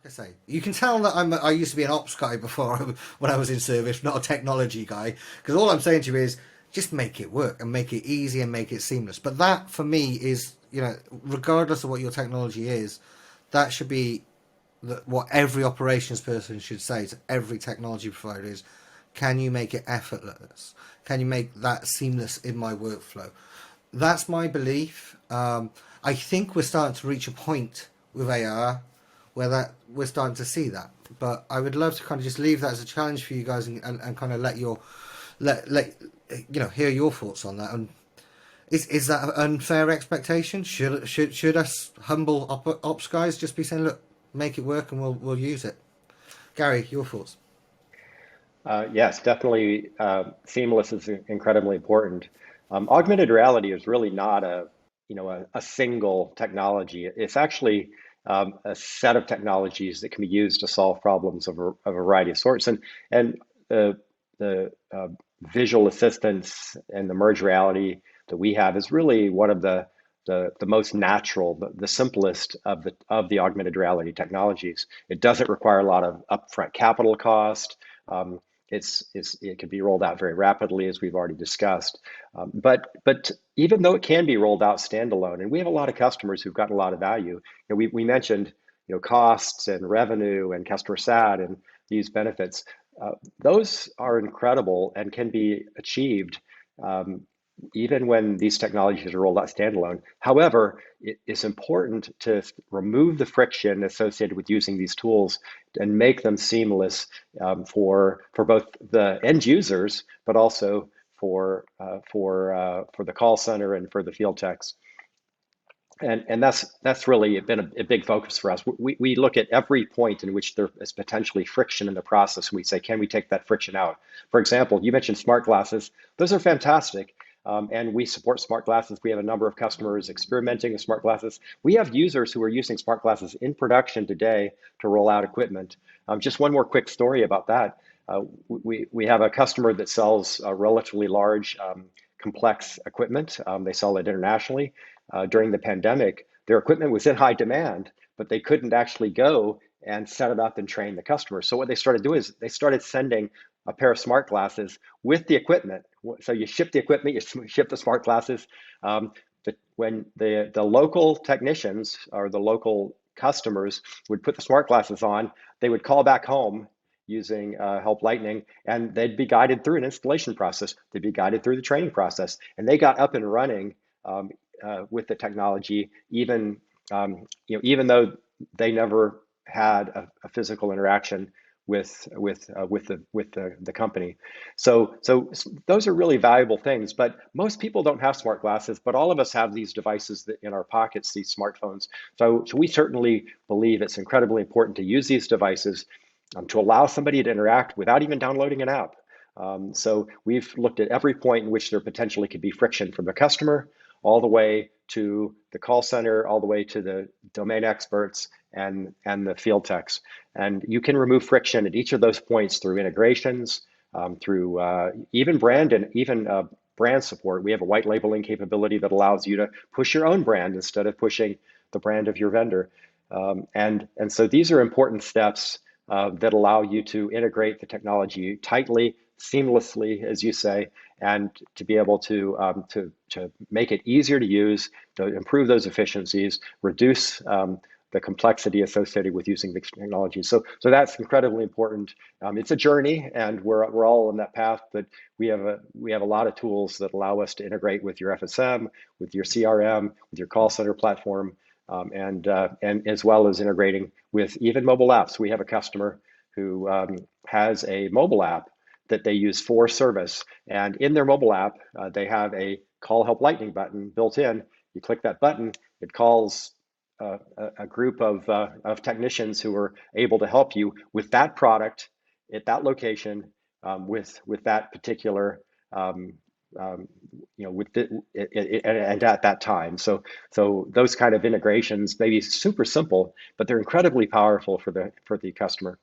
I say, you can tell that I used to be an ops guy before when I was in service, not a technology guy. Because all I'm saying to you is just make it work and make it easy and make it seamless. But that for me is, regardless of what your technology is, that should be what every operations person should say to every technology provider is, can you make it effortless? Can you make that seamless in my workflow? That's my belief. I think we're starting to reach a point with AR where that we're starting to see that. But I would love to kind of just leave that as a challenge for you guys and kind of let hear your thoughts on that. And is that an unfair expectation? Should us humble ops guys just be saying, look, make it work and we'll use it? Gary, your thoughts? Yes, definitely. Seamless is incredibly important. Augmented reality is really not a single technology. It's actually a set of technologies that can be used to solve problems of a variety of sorts. And the visual assistance and the merged reality that we have is really one of the most natural, the simplest of the augmented reality technologies. It doesn't require a lot of upfront capital cost. Um, it can be rolled out very rapidly, as we've already discussed. But even though it can be rolled out standalone, and we have a lot of customers who've gotten a lot of value. We mentioned costs and revenue and customer sat and these benefits. Those are incredible and can be achieved um, even when these technologies are rolled out standalone. However, it is important to remove the friction associated with using these tools and make them seamless for both the end users, but also for the call center and for the field techs. And that's really been a big focus for us. We look at every point in which there is potentially friction in the process. And we say, can we take that friction out? For example, you mentioned smart glasses. Those are fantastic. And we support smart glasses. We have a number of customers experimenting with smart glasses. We have users who are using smart glasses in production today to roll out equipment. Just one more quick story about that. We have a customer that sells relatively large, complex equipment. They sell it internationally. During the pandemic, their equipment was in high demand, but they couldn't actually go and set it up and train the customers. So what they started doing is they started sending a pair of smart glasses with the equipment. So you ship the equipment, you ship the smart glasses. When the local technicians or the local customers would put the smart glasses on, they would call back home using Help Lightning, and they'd be guided through an installation process. They'd be guided through the training process, and they got up and running with the technology, even though they never had a physical interaction with the company. So those are really valuable things. But most people don't have smart glasses, but all of us have these devices in our pockets, these smartphones. So we certainly believe it's incredibly important to use these devices to allow somebody to interact without even downloading an app. So we've looked at every point in which there potentially could be friction from the customer, all the way to the call center, all the way to the domain experts and the field techs. And you can remove friction at each of those points through integrations, through even brand support. We have a white labeling capability that allows you to push your own brand instead of pushing the brand of your vendor. And so these are important steps that allow you to integrate the technology tightly, seamlessly, as you say, and to be able to make it easier to use, to improve those efficiencies, reduce the complexity associated with using the technology. So that's incredibly important. It's a journey, and we're all on that path. But we have a lot of tools that allow us to integrate with your FSM, with your CRM, with your call center platform, and as well as integrating with even mobile apps. We have a customer who has a mobile app that they use for service, and in their mobile app, they have a Call Help Lightning button built in. You click that button, it calls a group of technicians who are able to help you with that product at that location, with that particular and at that time. So those kind of integrations may be super simple, but they're incredibly powerful for the customer.